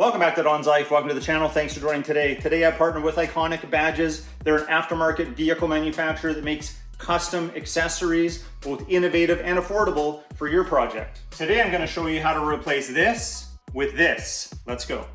Welcome back to Don's Life. Welcome to the channel. Thanks for joining today. Today I've partnered with Ikonic Badges. They're an aftermarket vehicle manufacturer that makes custom accessories, both innovative and affordable for your project. Today I'm going to show you how to replace this with this. Let's go.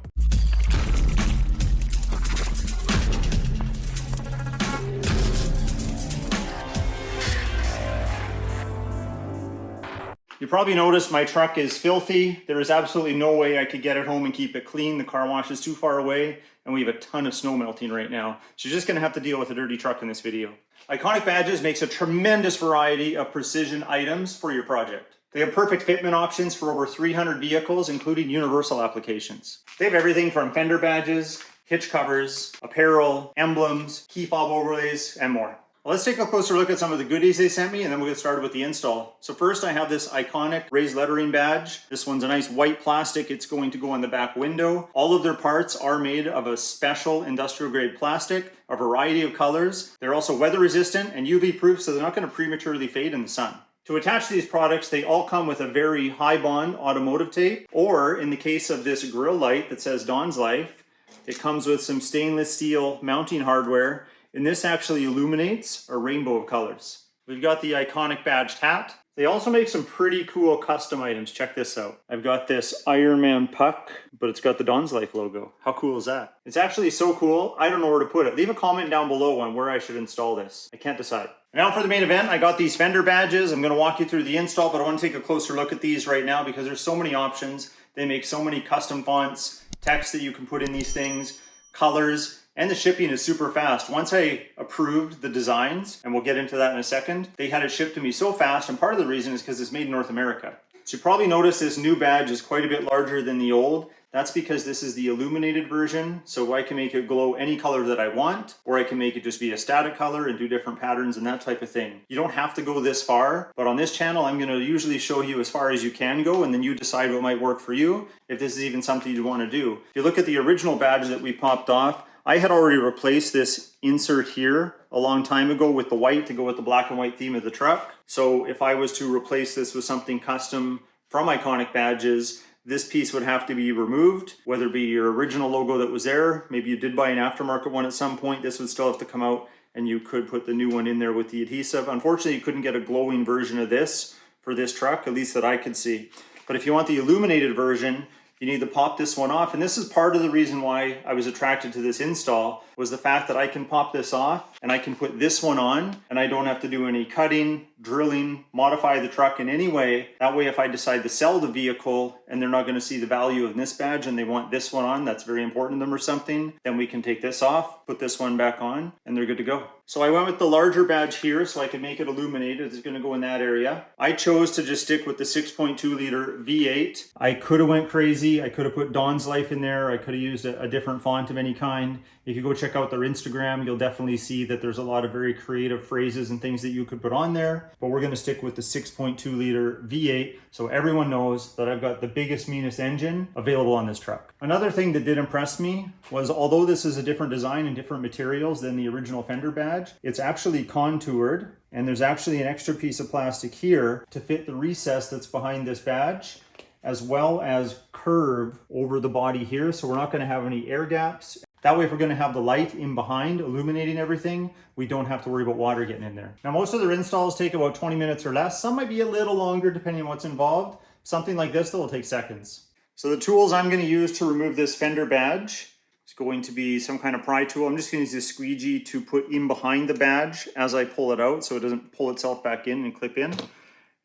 You probably noticed my truck is filthy. There is absolutely no way I could get it home and keep it clean. The car wash is too far away and we have a ton of snow melting right now. So you're just gonna have to deal with a dirty truck in this video. Ikonic Badges makes a tremendous variety of precision items for your project. They have perfect fitment options for over 300 vehicles, including universal applications. They have everything from fender badges, hitch covers, apparel, emblems, key fob overlays, and more. Well, let's take a closer look at some of the goodies they sent me and then we'll get started with the install. So first I have this Ikonic raised lettering badge. This one's a nice white plastic. It's going to go on the back window. All of their parts are made of a special industrial grade plastic, a variety of colors. They're also weather resistant and UV proof, so they're not going to prematurely fade in the sun. To attach these products, they all come with a very high bond automotive tape, or in the case of this grill light that says Don's Life, it comes with some stainless steel mounting hardware. And this actually illuminates a rainbow of colors. We've got the Ikonic badged hat. They also make some pretty cool custom items. Check this out. I've got this Iron Man puck, but it's got the Don's Life logo. How cool is that? It's actually so cool, I don't know where to put it. Leave a comment down below on where I should install this. I can't decide. Now for the main event, I got these Fender badges. I'm gonna walk you through the install, but I wanna take a closer look at these right now because there's so many options. They make so many custom fonts, text that you can put in these things, colors, and the shipping is super fast. Once I approved the designs, and we'll get into that in a second, they had it shipped to me so fast, and part of the reason is because it's made in North America. So you probably noticed this new badge is quite a bit larger than the old. That's because this is the illuminated version, so I can make it glow any color that I want, or I can make it just be a static color and do different patterns and that type of thing. You don't have to go this far, but on this channel, I'm gonna usually show you as far as you can go, and then you decide what might work for you, if this is even something you wanna do. If you look at the original badge that we popped off, I had already replaced this insert here a long time ago with the white to go with the black and white theme of the truck. So if I was to replace this with something custom from Ikonic Badges, this piece would have to be removed, whether it be your original logo that was there. Maybe you did buy an aftermarket one at some point. This would still have to come out and you could put the new one in there with the adhesive. Unfortunately, you couldn't get a glowing version of this for this truck, at least that I could see. But if you want the illuminated version, you need to pop this one off. And this is part of the reason why I was attracted to this install, was the fact that I can pop this off and I can put this one on and I don't have to do any cutting, drilling, modify the truck in any way. That way, if I decide to sell the vehicle and they're not going to see the value of this badge and they want this one on, that's very important to them or something, then we can take this off, put this one back on, and they're good to go. So I went with the larger badge here so I can make it illuminated. It's going to go in that area. I chose to just stick with the 6.2 liter V8. I could have went crazy. I could have put Don's Life in there. I could have used a different font of any kind. If you go check out their Instagram, you'll definitely see that there's a lot of very creative phrases and things that you could put on there. But we're going to stick with the 6.2 liter V8 so everyone knows that I've got the biggest, meanest engine available on this truck. Another thing that did impress me was, although this is a different design and different materials than the original Fender badge, it's actually contoured, and there's actually an extra piece of plastic here to fit the recess that's behind this badge, as well as curve over the body here, so we're not going to have any air gaps. That way, if we're going to have the light in behind illuminating everything, we don't have to worry about water getting in there. Now, most of their installs take about 20 minutes or less. Some might be a little longer depending on what's involved. Something like this, though, will take seconds. So the tools I'm going to use to remove this Fender badge is going to be some kind of pry tool. I'm just going to use this squeegee to put in behind the badge as I pull it out so it doesn't pull itself back in and clip in.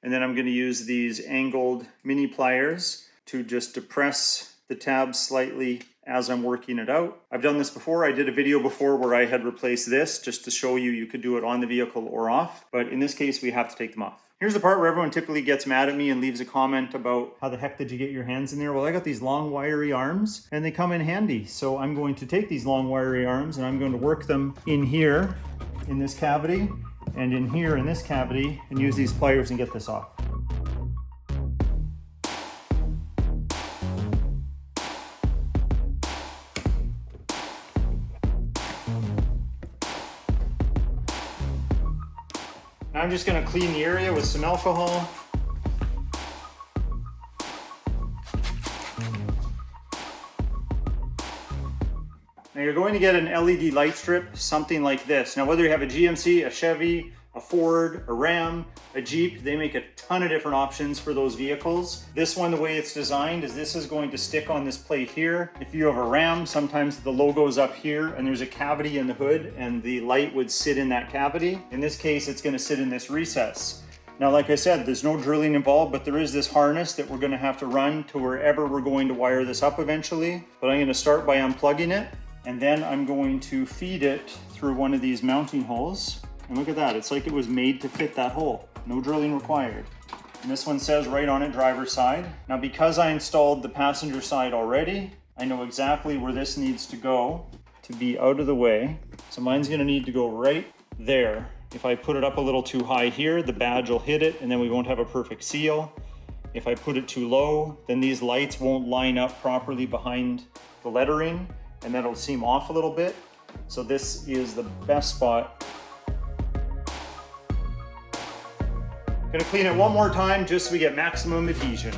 And then I'm going to use these angled mini pliers to just depress the tabs slightly as I'm working it out. I've done this before. I did a video before where I had replaced this just to show you could do it on the vehicle or off. But in this case, we have to take them off. Here's the part where everyone typically gets mad at me and leaves a comment about how the heck did you get your hands in there? Well, I got these long wiry arms and they come in handy. So I'm going to take these long wiry arms and I'm going to work them in here in this cavity and in here in this cavity and use these pliers and get this off. I'm just going to clean the area with some alcohol. Now you're going to get an LED light strip, something like this. Now whether you have a GMC, a Chevy, a Ford, a Ram, a Jeep, they make a ton of different options for those vehicles. This one, the way it's designed is this is going to stick on this plate here. If you have a Ram, sometimes the logo is up here and there's a cavity in the hood and the light would sit in that cavity. In this case, it's gonna sit in this recess. Now, like I said, there's no drilling involved, but there is this harness that we're gonna have to run to wherever we're going to wire this up eventually. But I'm gonna start by unplugging it, and then I'm going to feed it through one of these mounting holes. And look at that, it's like it was made to fit that hole. No drilling required. And this one says right on it, driver's side. Now, because I installed the passenger side already, I know exactly where this needs to go to be out of the way. So mine's gonna need to go right there. If I put it up a little too high here, the badge will hit it and then we won't have a perfect seal. If I put it too low, then these lights won't line up properly behind the lettering and then it'll seem off a little bit. So this is the best spot. Gonna clean it one more time just so we get maximum adhesion.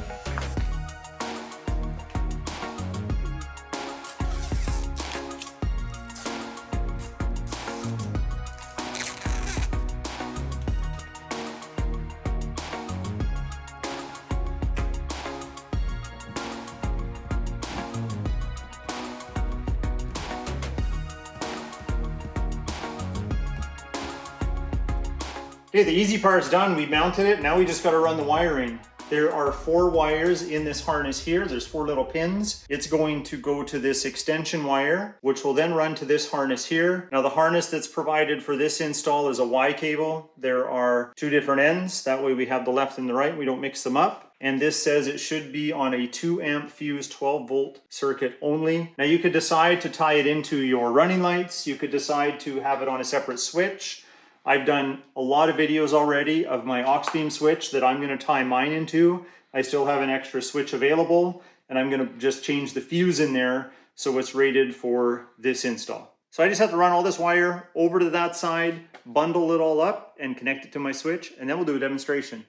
Okay, the easy part's done. We mounted it. Now we just got to run the wiring. There are 4 wires in this harness here. There's 4 little pins. It's going to go to this extension wire, which will then run to this harness here. Now the harness that's provided for this install is a Y cable. There are 2 different ends. That way we have the left and the right. We don't mix them up. And this says it should be on a 2 amp fuse 12 volt circuit only. Now you could decide to tie it into your running lights. You could decide to have it on a separate switch. I've done a lot of videos already of my aux beam switch that I'm going to tie mine into. I still have an extra switch available and I'm going to just change the fuse in there so it's rated for this install. So I just have to run all this wire over to that side, bundle it all up and connect it to my switch, and then we'll do a demonstration.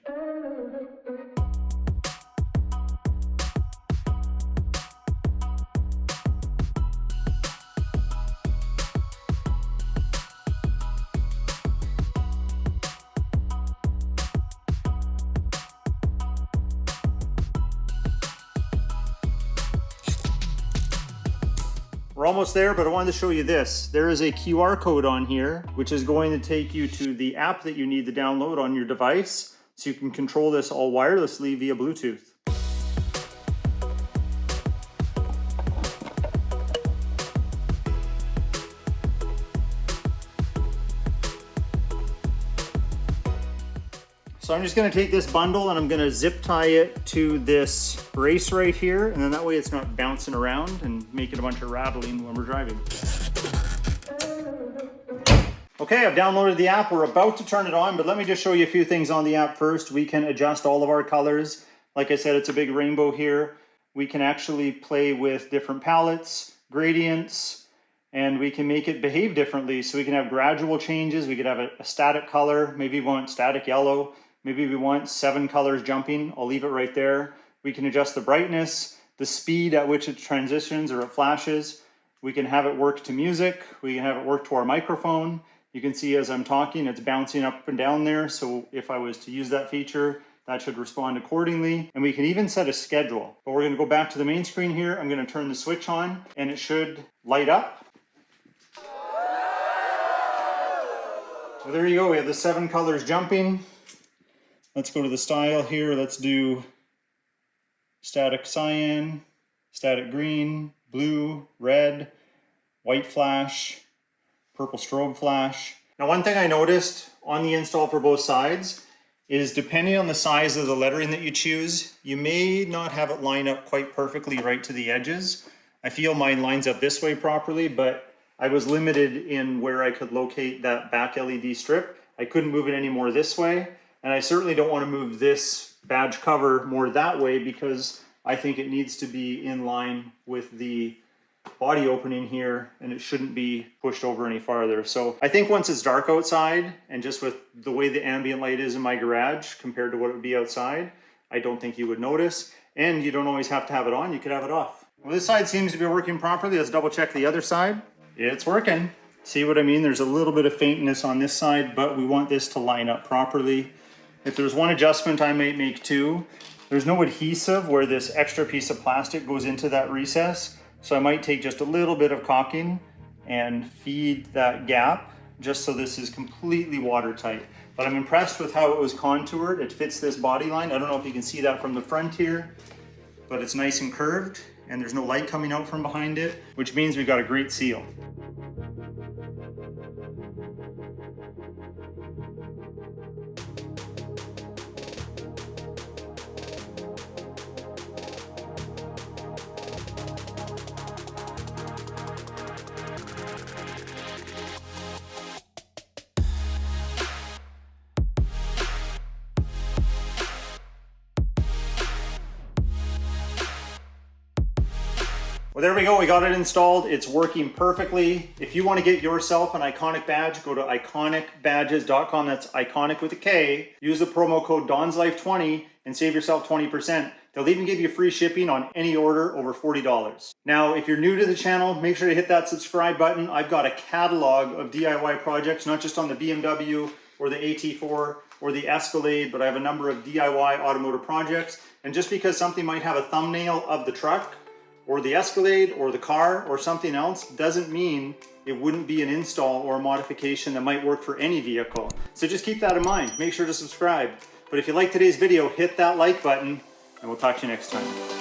We're almost there, but I wanted to show you this. There is a QR code on here, which is going to take you to the app that you need to download on your device, so you can control this all wirelessly via Bluetooth. So I'm just going to take this bundle and I'm going to zip tie it to this brace right here, and then that way it's not bouncing around and making a bunch of rattling when we're driving. Okay, I've downloaded the app. We're about to turn it on, but let me just show you a few things on the app first. We can adjust all of our colors. Like I said, it's a big rainbow here. We can actually play with different palettes, gradients, and we can make it behave differently. So we can have gradual changes. We could have a static color. Maybe we want static yellow. Maybe we want 7 colors jumping. I'll leave it right there. We can adjust the brightness, the speed at which it transitions or it flashes. We can have it work to music. We can have it work to our microphone. You can see as I'm talking, it's bouncing up and down there. So if I was to use that feature, that should respond accordingly. And we can even set a schedule. But we're going to go back to the main screen here. I'm going to turn the switch on and it should light up. So there you go. We have the 7 colors jumping. Let's go to the style here. Let's do static cyan, static green, blue, red, white flash, purple strobe flash. Now, one thing I noticed on the install for both sides is depending on the size of the lettering that you choose, you may not have it line up quite perfectly right to the edges. I feel mine lines up this way properly, but I was limited in where I could locate that back LED strip. I couldn't move it any more this way. And I certainly don't want to move this badge cover more that way because I think it needs to be in line with the body opening here and it shouldn't be pushed over any farther. So I think once it's dark outside and just with the way the ambient light is in my garage compared to what it would be outside, I don't think you would notice. And you don't always have to have it on, you could have it off. Well, this side seems to be working properly. Let's double check the other side. it's working. See what I mean? There's a little bit of faintness on this side, but we want this to line up properly. If there's one adjustment I might make too, there's no adhesive where this extra piece of plastic goes into that recess. So I might take just a little bit of caulking and feed that gap just so this is completely watertight. But I'm impressed with how it was contoured. It fits this body line. I don't know if you can see that from the front here, but it's nice and curved and there's no light coming out from behind it, which means we've got a great seal. Well, there we go. We got it installed. It's working perfectly. If you want to get yourself an Ikonic badge, go to iconicbadges.com. That's Iconic with a K. Use the promo code DonsLife20 and save yourself 20%. They'll even give you free shipping on any order over $40. Now, if you're new to the channel, make sure to hit that subscribe button. I've got a catalog of DIY projects, not just on the BMW or the AT4 or the Escalade, but I have a number of DIY automotive projects. And just because something might have a thumbnail of the truck or the Escalade or the car or something else doesn't mean it wouldn't be an install or a modification that might work for any vehicle. So just keep that in mind. Make sure to subscribe. But if you like today's video, hit that like button and we'll talk to you next time.